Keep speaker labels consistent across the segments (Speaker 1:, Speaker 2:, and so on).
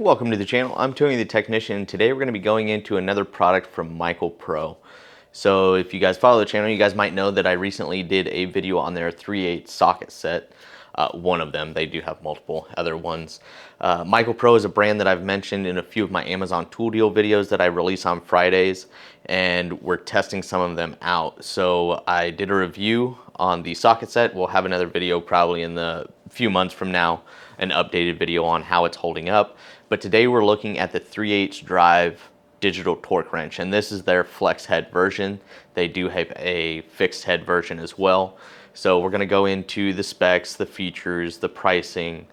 Speaker 1: Welcome to the channel. I'm Tony the Technician. Today we're going to be going into another product from MichaelPro. So if you guys follow the channel, you guys might know that I recently did a video on their 3/8 socket set. One of them. They do have multiple other ones. MichaelPro is a brand that I've mentioned in a few of my Amazon Tool Deal videos that I release on Fridays, and we're testing some of them out. So I did a review on the socket set. We'll have another video probably in the few months from now, an updated video on how it's holding up. But today we're looking at the 3/8 drive digital torque wrench, and this is their flex head version. They do have a fixed head version as well. So we're going to go into the specs, the features, the pricing,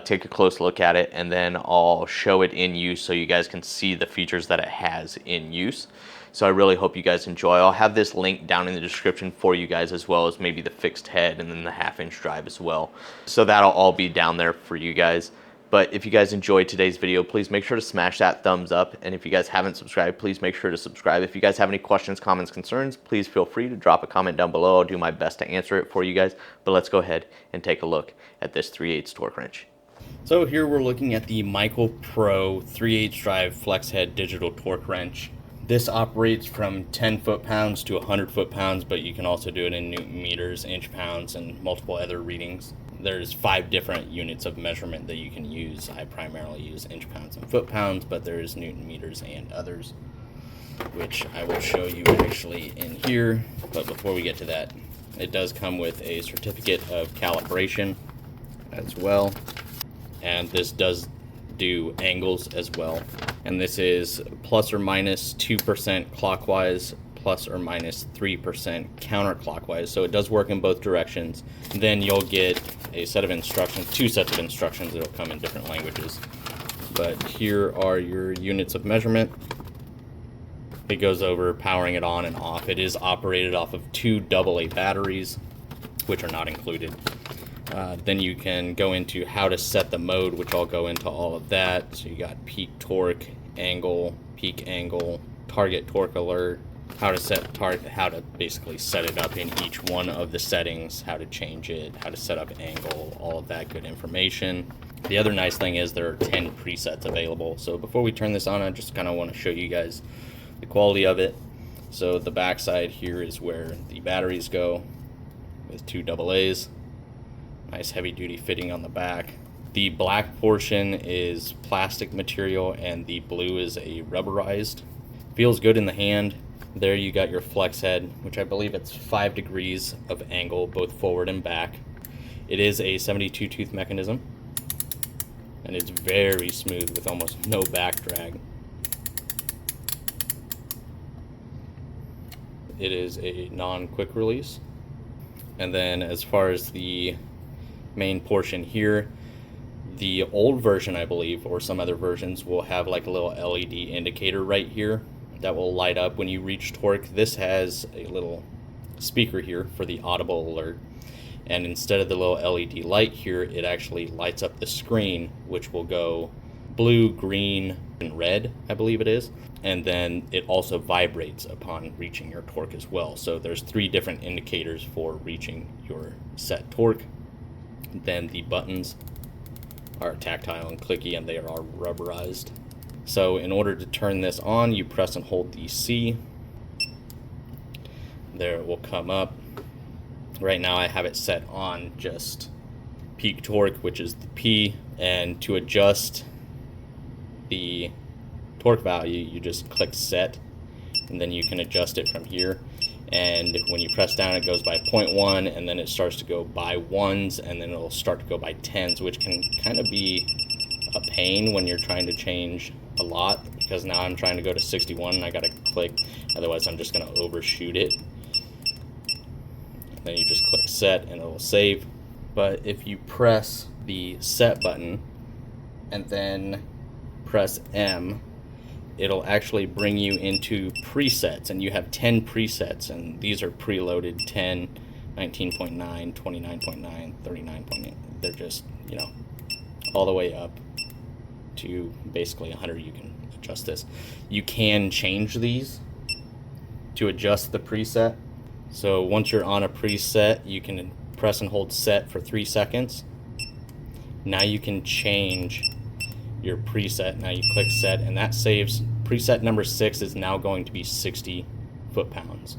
Speaker 1: take a close look at it, and then I'll show it in use so you guys can see the features that it has in use. So I really hope you guys enjoy. I'll have this link down in the description for you guys, as well as maybe the fixed head and then the 1/2-inch drive as well. So that'll all be down there for you guys. But if you guys enjoyed today's video, please make sure to smash that thumbs up. And if you guys haven't subscribed, please make sure to subscribe. If you guys have any questions, comments, concerns, please feel free to drop a comment down below. I'll do my best to answer it for you guys. But let's go ahead and take a look at this 3/8 torque wrench. So here we're looking at the MichaelPro 3/8 drive flex head digital torque wrench. This operates from 10 foot-pounds to 100 foot-pounds, but you can also do it in Newton meters, inch-pounds, and multiple other readings. There's 5 different units of measurement that you can use. I primarily use inch-pounds and foot-pounds, but there's Newton meters and others, which I will show you actually in here. But before we get to that, it does come with a certificate of calibration as well, and this does do angles as well. And this is plus or minus 2% clockwise, plus or minus 3% counterclockwise. So it does work in both directions. Then you'll get a set of instructions, 2 sets of instructions. It'll come in different languages. But here are your units of measurement. It goes over powering it on and off. It is operated off of 2 AA batteries, which are not included. Then you can go into how to set the mode, which I'll go into all of that. So you got peak torque, angle, peak angle, target torque alert, how to set target, how to basically set it up in each one of the settings, how to change it, how to set up angle, all of that good information. The other nice thing is there are 10 presets available. So before we turn this on, I just kind of want to show you guys the quality of it. So the back side here is where the batteries go with 2 AA's. Nice heavy duty fitting on the back. The black portion is plastic material and the blue is a rubberized. Feels good in the hand. There you got your flex head, which I believe it's 5 degrees of angle both forward and back. It is a 72 tooth mechanism, and it's very smooth with almost no back drag. It is a non-quick release. And then as far as the main portion here, the old version, I believe, or some other versions, will have like a little LED indicator right here that will light up when you reach torque. This has a little speaker here for the audible alert, and instead of the little LED light here, it actually lights up the screen, which will go blue, green, and red, I believe it is. And then it also vibrates upon reaching your torque as well. So there's 3 different indicators for reaching your set torque. Then the buttons are tactile and clicky, and they are rubberized. So in order to turn this on, you press and hold the C. There it will come up. Right now I have it set on just peak torque, which is the P, and to adjust the torque value, you just click set, and then you can adjust it from here. And when you press down, it goes by 0.1, and then it starts to go by 1s, and then it'll start to go by 10s, which can kind of be a pain when you're trying to change a lot, because now I'm trying to go to 61 and I gotta click, otherwise I'm just gonna overshoot it. Then you just click set and it'll save. But if you press the set button and then press M, it'll actually bring you into presets, and you have 10 presets, and these are preloaded: 10, 19.9, 29.9, 39.8. They're just, you know, all the way up to basically 100. You can adjust this. You can change these to adjust the preset. So once you're on a preset, you can press and hold set for 3 seconds. Now you can change
Speaker 2: your preset. Now you click set, and that saves. Preset number 6 is now going to be 60 foot-pounds.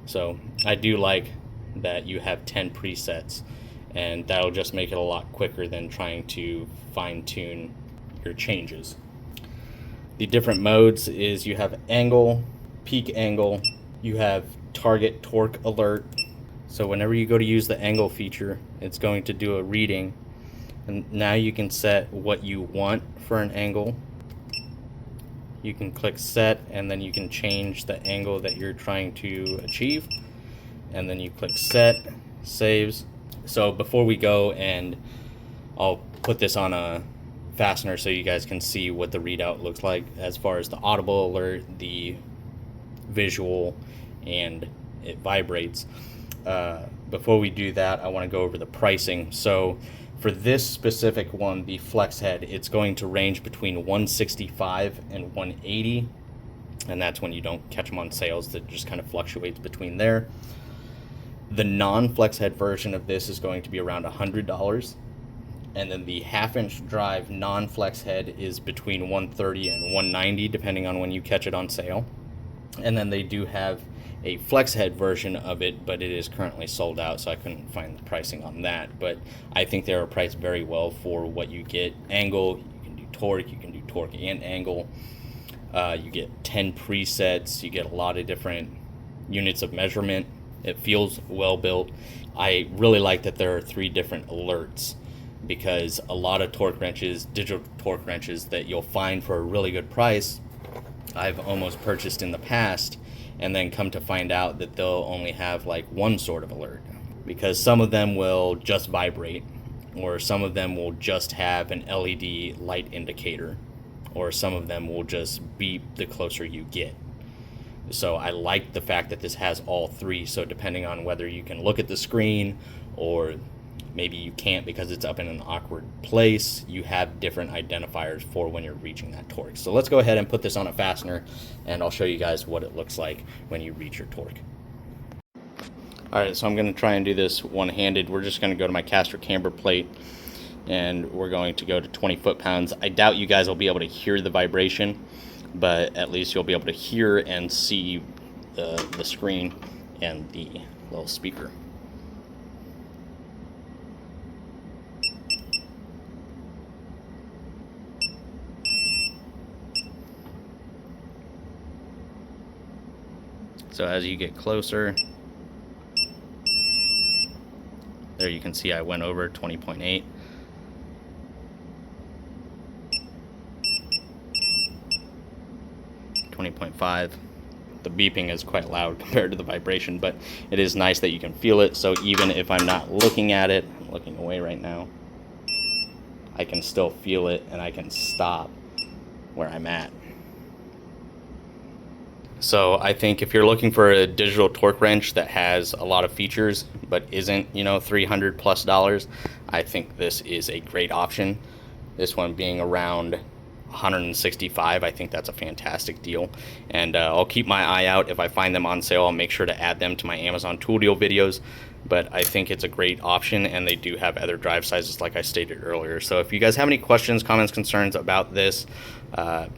Speaker 2: So I do like that you have 10 presets, and that'll just make it a lot quicker than trying to fine-tune your changes. The different modes is you have angle, peak angle, you have target torque alert. So whenever you go to use the angle feature, it's going to do a reading, and now you can set what you want for an angle. You can click set, and then you can change the angle that you're trying to achieve, and then you click set, saves. So before we go, and I'll put this on a fastener so you guys can see what the readout looks like as far as the audible alert, the visual, and it vibrates. Before we do that, I want to go over the pricing. So for this specific one, the flex head, it's going to range between 165 and 180, and that's when you don't catch them on sales. That just kind of fluctuates between there. The non-flex head version of this is going to be around $100, and then the half-inch drive non-flex head is between 130 and 190, depending on when you catch it on sale. And then they do have a flex head version of it, but it is currently sold out, so I couldn't find the pricing on that. But I think they are priced very well for what you get. Angle, you can do torque and angle. You get 10 presets, you get a lot of different units of measurement. It feels well built. I really like that there are 3 different alerts, because a lot of torque wrenches, digital torque wrenches that you'll find for a really good price, I've almost purchased in the past, and then come to find out that they'll only have like one sort of alert, because some of them will just vibrate, or some of them will just have an LED light indicator, or some of them will just beep the closer you get. So I like the fact that this has all 3, so depending on whether you can look at the screen or maybe you can't because it's up in an awkward place, you have different identifiers for when you're reaching that torque. So let's go ahead and put this on a fastener, and I'll show you guys what it looks like when you reach your torque. Alright, so I'm going to try and do this one-handed. We're just going to go to my caster camber plate, and we're going to go to 20 foot-pounds. I doubt you guys will be able to hear the vibration, but at least you'll be able to hear and see the screen and the little speaker. So as you get closer, there you can see I went over 20.8. .5. The beeping is quite loud compared to the vibration, but it is nice that you can feel it. So even if I'm not looking at it, I'm looking away right now, I can still feel it, and I can stop where I'm at. So I think if you're looking for a digital torque wrench that has a lot of features but isn't, you know, $300+, I think this is a great option. This one being around $165, I think that's a fantastic deal. And I'll keep my eye out. If I find them on sale, I'll make sure to add them to my Amazon tool deal videos. But I think it's a great option, and they do have other drive sizes like I stated earlier. So if you guys have any questions, comments, concerns about this,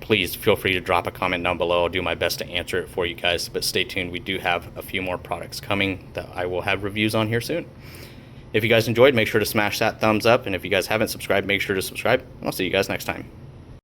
Speaker 2: please feel free to drop a comment down below. I'll do my best to answer it for you guys. But stay tuned, we do have a few more products coming that I will have reviews on here soon. If you guys enjoyed, make sure to smash that thumbs up, and if you guys haven't subscribed, make sure to subscribe. I'll see you guys next time.